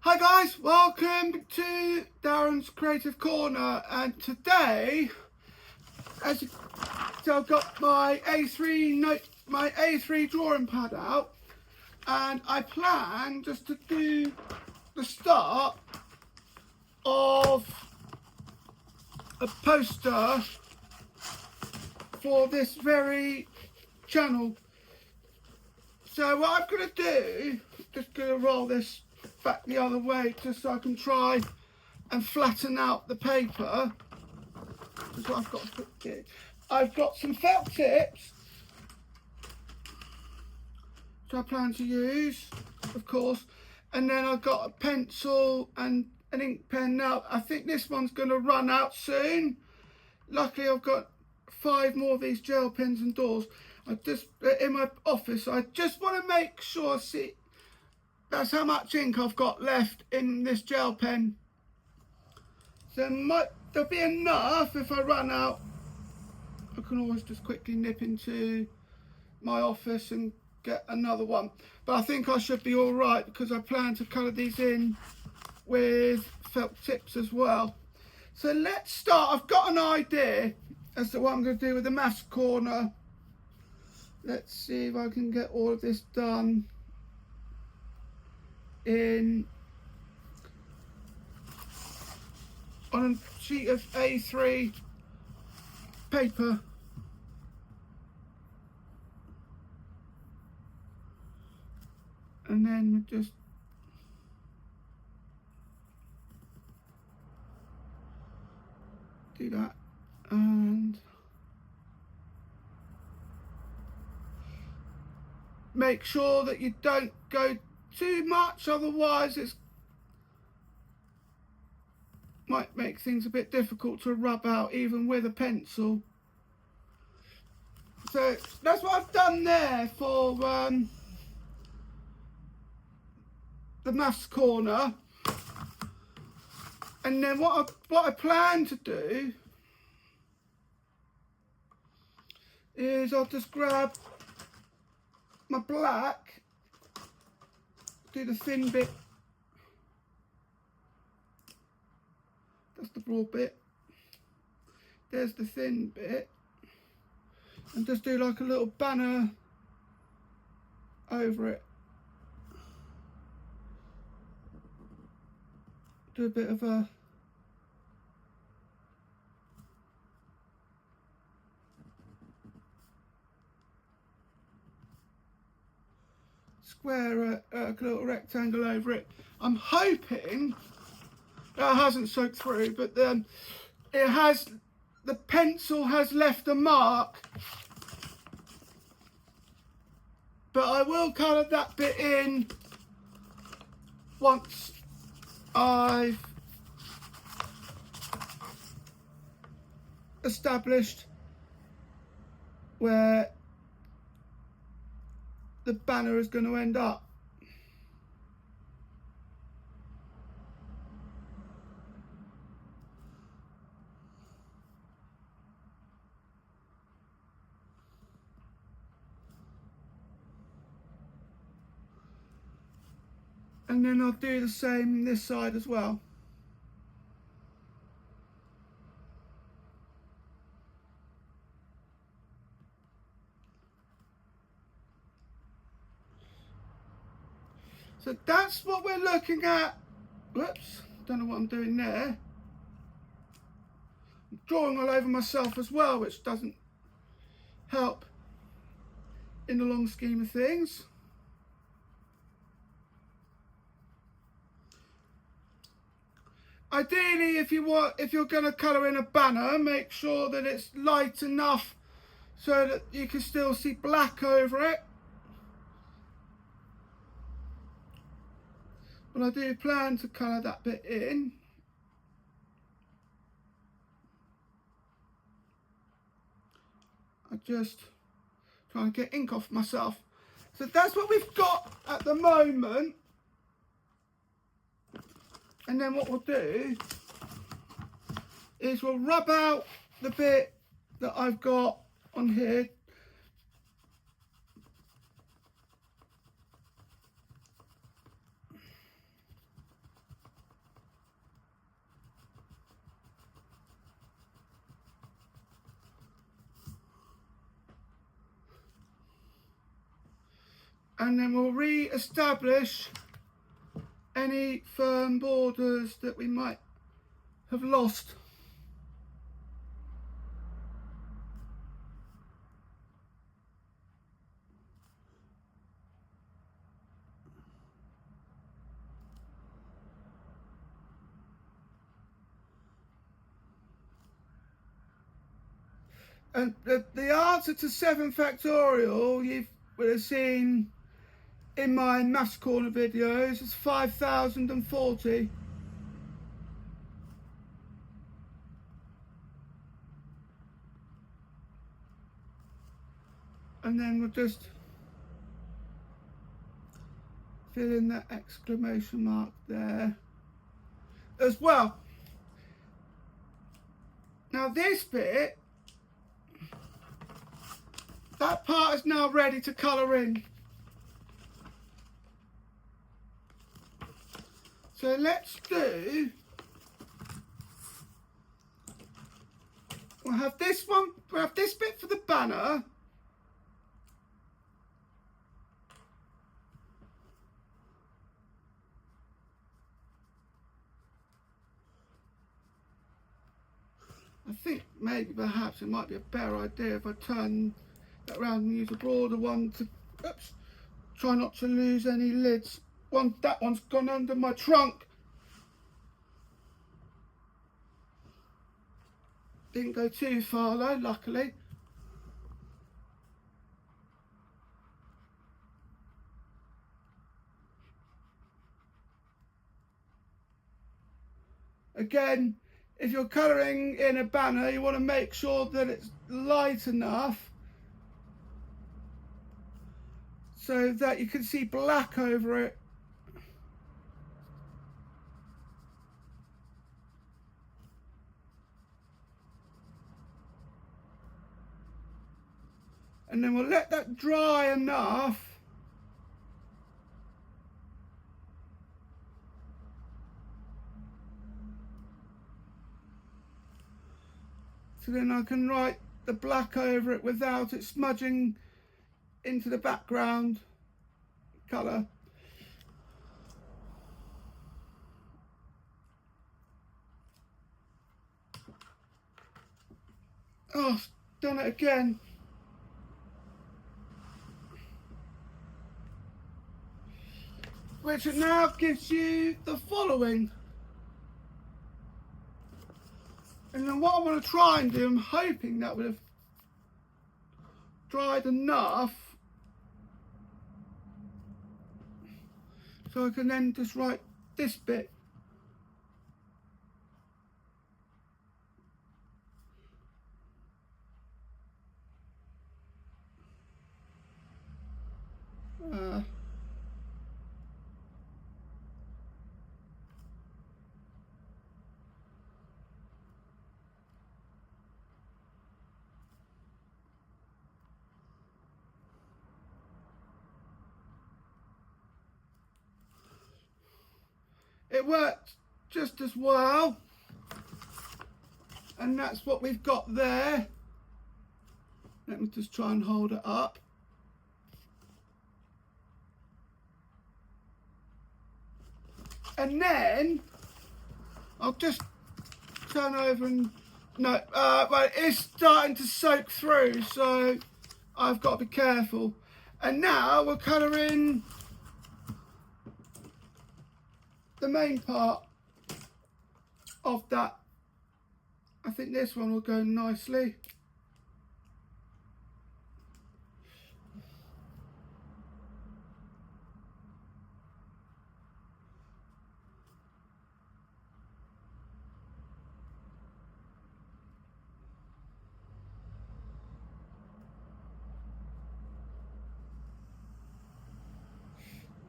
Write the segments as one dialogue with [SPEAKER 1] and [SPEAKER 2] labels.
[SPEAKER 1] Hi guys, welcome to Daren's Creative Corner, and today, so I've got my A3 drawing pad out, and I plan just to do the start of a poster for this very channel. So what I'm going to do, just going to roll this back the other way just so I can try and flatten out the paper. That's what I've got to put here. I've got some felt tips, which I plan to use, of course, and then I've got a pencil and an ink pen. Now I think this one's going to run out soon. Luckily I've got 5 more of these gel pens and doors. I just in my office. I just want to make sure. See, that's how much ink I've got left in this gel pen. So there'll be enough. If I run out, I can always just quickly nip into my office and get another one. But I think I should be all right because I plan to colour these in with felt tips as well. So let's start. I've got an idea as to what I'm going to do with the maths corner. Let's see if I can get all of this done on a sheet of A3 paper. And then just do that, and make sure that you don't go too much, otherwise it might make things a bit difficult to rub out even with a pencil. So that's what I've done there for the maths corner. And then what I plan to do is I'll just grab my black, do the thin bit, that's the broad bit, there's the thin bit, and just do like a little banner over it. Do a bit of a square, a little rectangle over it. I'm hoping that hasn't soaked through, but then the pencil has left a mark, but I will colour that bit in once I've established where the banner is going to end up. And then I'll do the same this side as well. So that's what we're looking at. Whoops, don't know what I'm doing there. I'm drawing all over myself as well, which doesn't help in the long scheme of things. Ideally, if you're going to colour in a banner, make sure that it's light enough so that you can still see black over it. But I do plan to colour that bit in. I just try and get ink off myself. So that's what we've got at the moment. And then what we'll do is we'll rub out the bit that I've got on here. and then we'll re-establish any firm borders that we might have lost. And the answer to 7 factorial you would have seen in my Maths Corner videos is 5040. And then we'll just fill in that exclamation mark there as well. Now this bit, that part is now ready to colour in. So let's do, we'll have this bit for the banner. I think maybe perhaps it might be a better idea if I turn that around and use a broader one to, oops, try not to lose any lids. That one's gone under my trunk. Didn't go too far though, luckily. Again, if you're colouring in a banner, you want to make sure that it's light enough so that you can see black over it. And then we'll let that dry enough so then I can write the black over it without it smudging into the background colour. Oh, I've done it again. Which now gives you the following. And then what I'm going to try and do, I'm hoping that would have dried enough so I can then just write this bit. It worked just as well, and that's what we've got there. Let me just try and hold it up. And then I'll just turn over and no, well, it's starting to soak through, so I've got to be careful. And now we'll colour in the main part of that. I think this one will go nicely.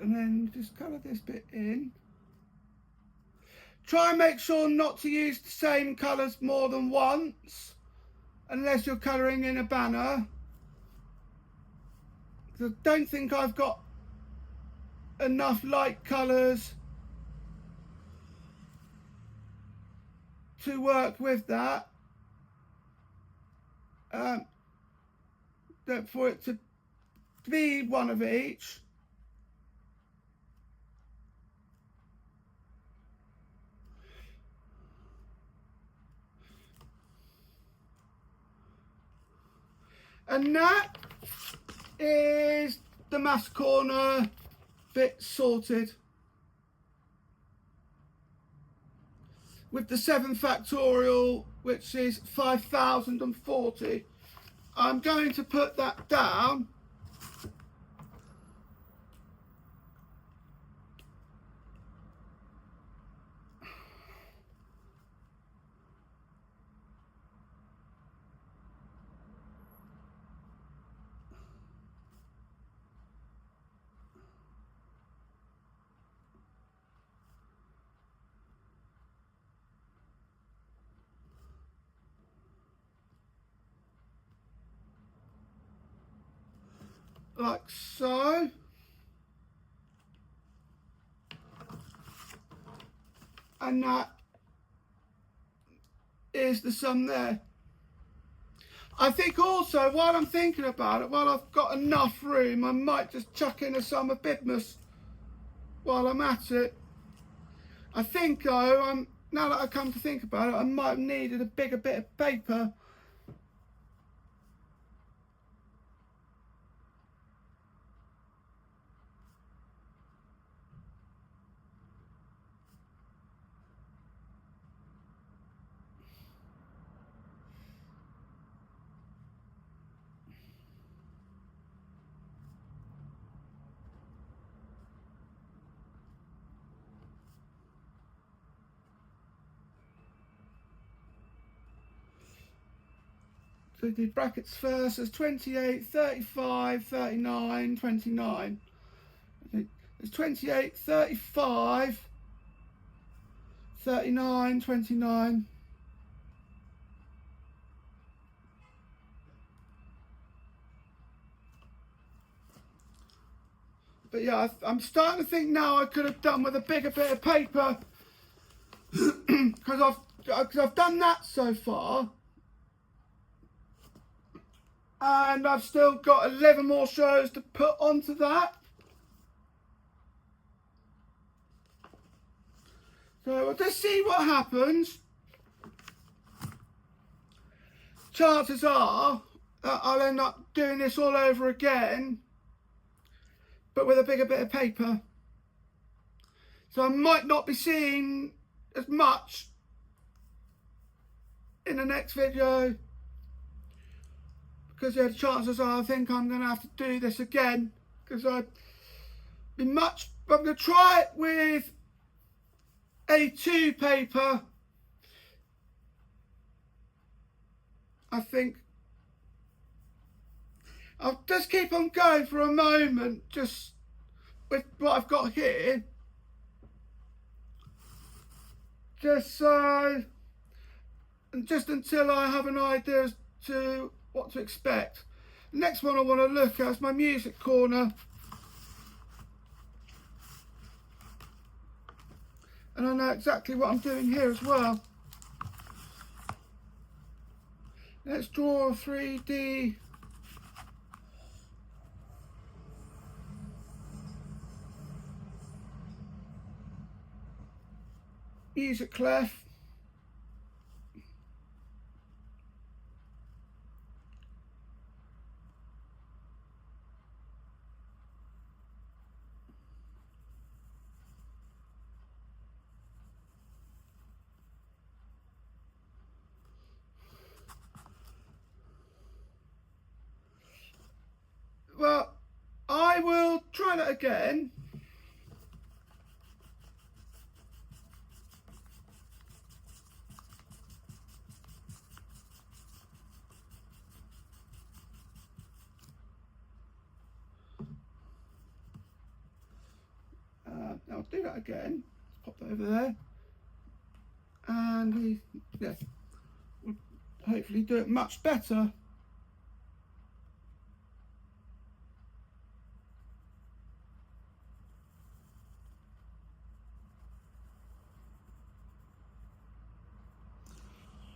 [SPEAKER 1] And then just colour this bit in. Try and make sure not to use the same colours more than once, unless you're colouring in a banner. Because I don't think I've got enough light colours to work with that. For it to be one of each. And that is the maths corner bit sorted. With the 7 factorial, which is 5040. I'm going to put that down. Like so. And that is the sum there. I think also, while I'm thinking about it, while I've got enough room, I might just chuck in a sum of Bidmas while I'm at it. I think though, now that I come to think about it, I might have needed a bigger bit of paper. So we did brackets first. There's 28, 35, 39, 29. There's 28, 35, 39, 29. But yeah, I'm starting to think now I could have done with a bigger bit of paper because I've done that so far. And I've still got 11 more shows to put onto that. So we'll just see what happens. Chances are that I'll end up doing this all over again, but with a bigger bit of paper. So I might not be seeing as much in the next video, because the chances are I think I'm going to have to do this again, because I'm going to try it with A2 paper. I think I'll just keep on going for a moment, just with what I've got here, just until I have an idea as to what to expect. The next one I want to look at is my music corner, and I know exactly what I'm doing here as well. Let's draw a 3D music clef. Well, I will try that again. I'll do that again. Pop that over there, and we'll hopefully do it much better.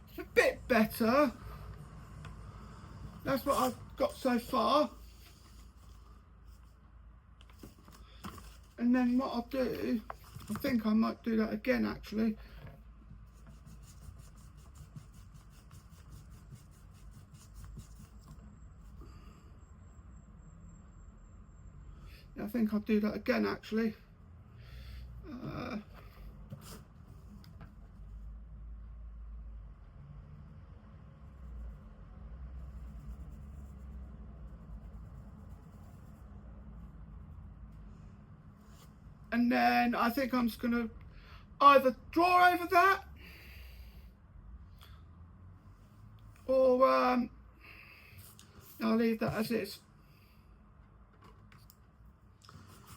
[SPEAKER 1] It's a bit better. That's what I've got so far. And then what I'll do, I think I might do that again actually. think I'll do that again actually. And then I think I'm just going to either draw over that or I'll leave that as is.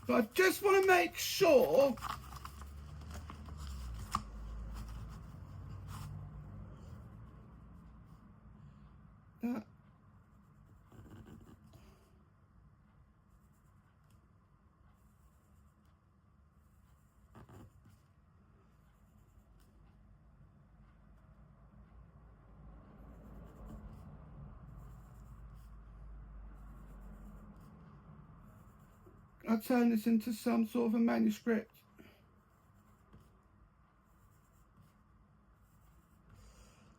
[SPEAKER 1] But I just want to make sure that I turn this into some sort of a manuscript.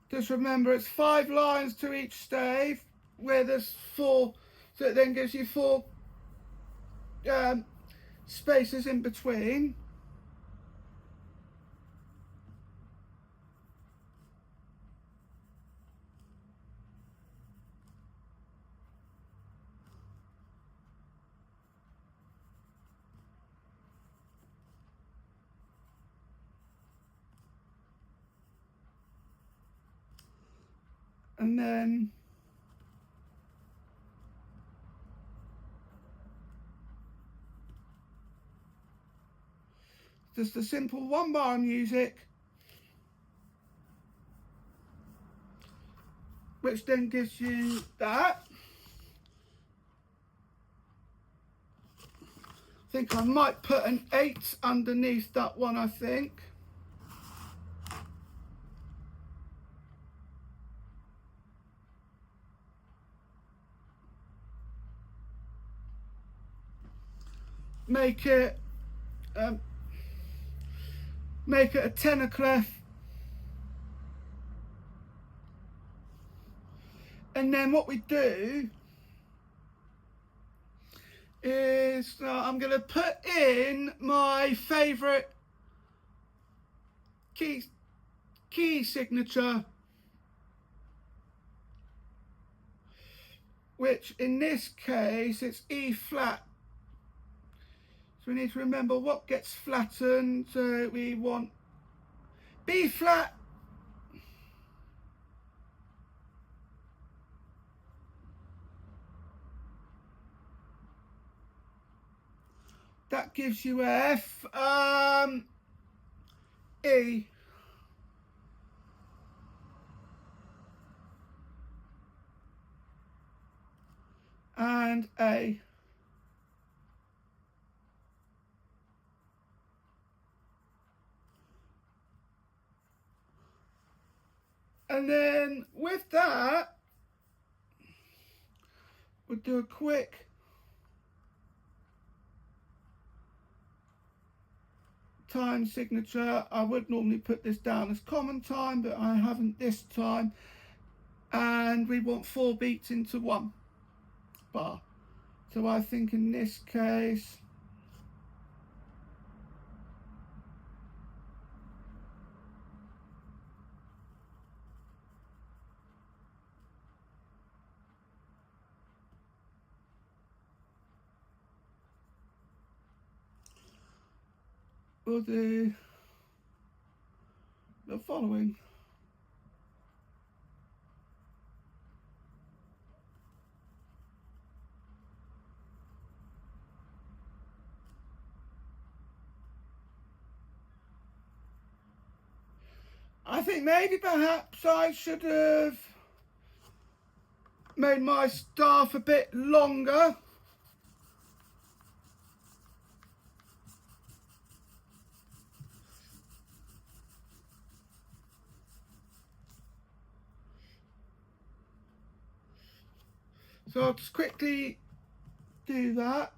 [SPEAKER 1] Just remember it's 5 lines to each stave, where there's 4, so it then gives you 4 spaces in between. And then just a simple 1 bar of music, which then gives you that. I think I might put an 8 underneath that one, I think. Make it a tenor clef, and then what we do is I'm going to put in my favourite key signature, which in this case it's E flat. So we need to remember what gets flattened. So we want B flat, that gives you F, E, and A. And then with that, we'll do a quick time signature. I would normally put this down as common time, but I haven't this time. And we want 4 beats into 1 bar. So I think in this case, we'll do the following. I think maybe perhaps I should have made my staff a bit longer. So I'll just quickly do that.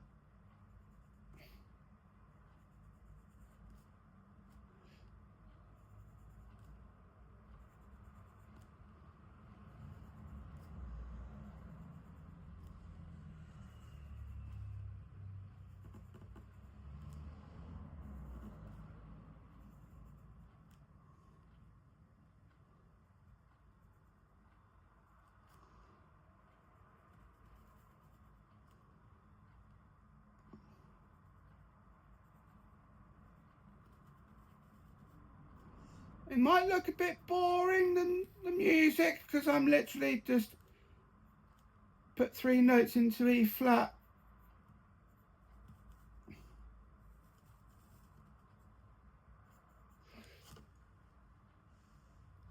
[SPEAKER 1] It might look a bit boring than the music because I'm literally just put 3 notes into E flat.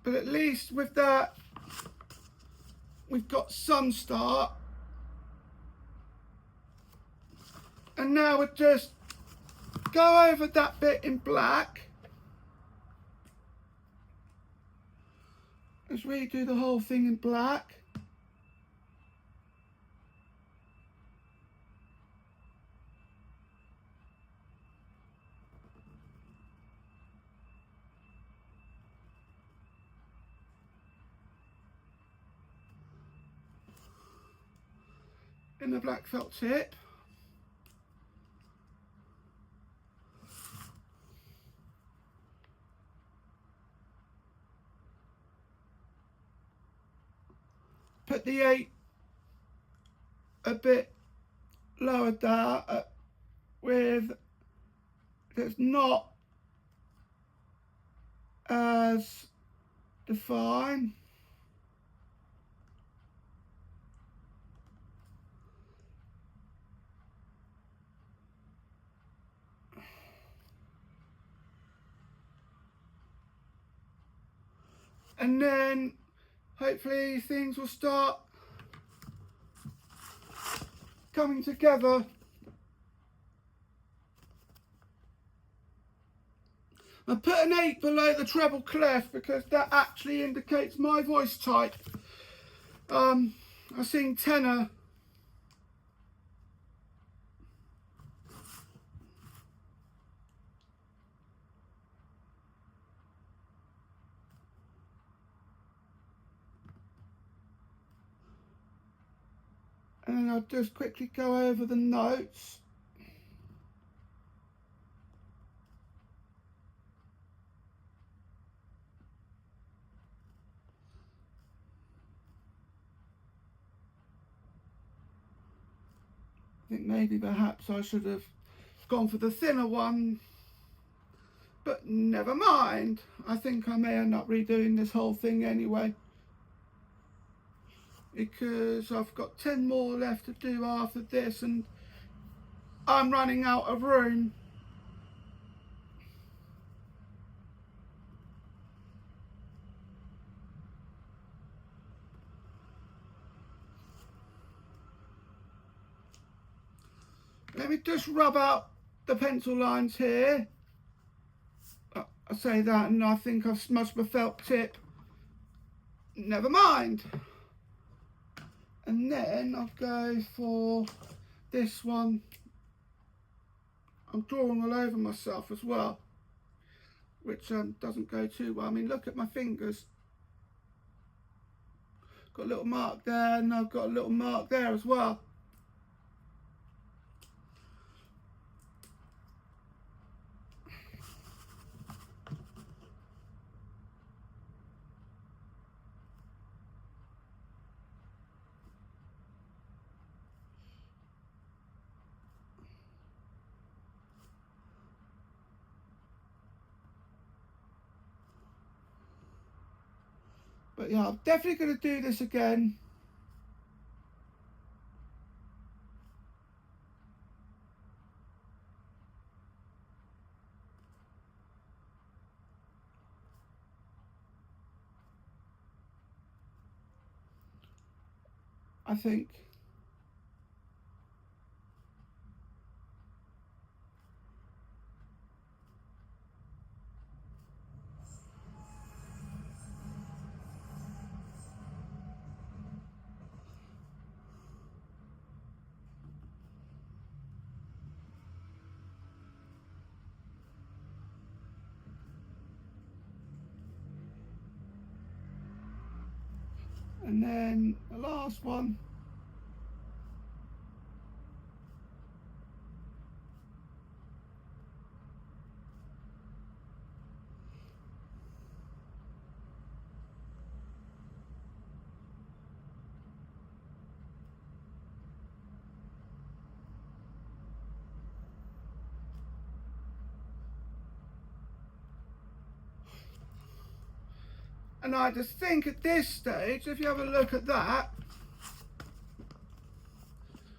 [SPEAKER 1] But at least with that, we've got some start. And now we'll just go over that bit in black. Let's redo the whole thing in black. In the black felt tip. Put the 8 a bit lower down with that's not as defined. And then hopefully things will start coming together. I put an 8 below the treble clef because that actually indicates my voice type. I sing tenor. And then I'll just quickly go over the notes. I think maybe perhaps I should have gone for the thinner one, but never mind. I think I may end up redoing this whole thing anyway, because I've got 10 more left to do after this and I'm running out of room. Let me just rub out the pencil lines here. I say that and I think I've smudged my felt tip. Never mind. And then I'll go for this one. I'm drawing all over myself as well, which doesn't go too well. I mean, look at my fingers. Got a little mark there and I've got a little mark there as well. But yeah, I'm definitely going to do this again. I think. And then the last one. And I just think at this stage, if you have a look at that,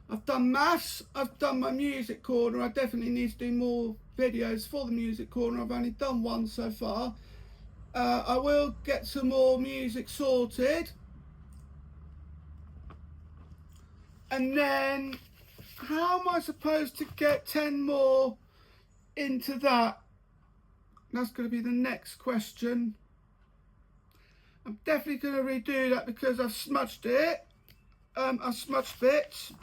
[SPEAKER 1] I've done maths, I've done my music corner. I definitely need to do more videos for the music corner. I've only done one so far. I will get some more music sorted. And then, how am I supposed to get 10 more into that? That's going to be the next question. I'm definitely going to redo that because I've smudged it. I've smudged bits.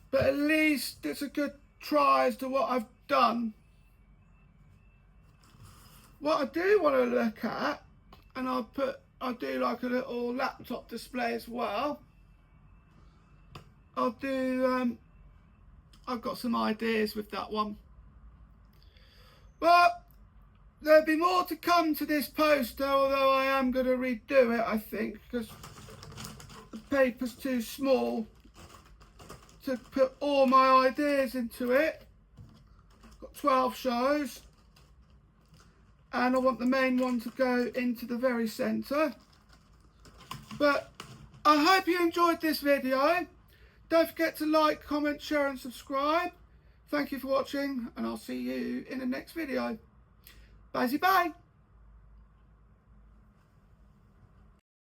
[SPEAKER 1] But at least it's a good try as to what I've done. What I do want to look at, and I'll do like a little laptop display as well. I've got some ideas with that one. But there'll be more to come to this poster, although I am going to redo it, I think, because the paper's too small to put all my ideas into it. Got 12 shows. And I want the main one to go into the very centre. But I hope you enjoyed this video. Don't forget to like, comment, share and subscribe. Thank you for watching, and I'll see you in the next video. Bye-bye.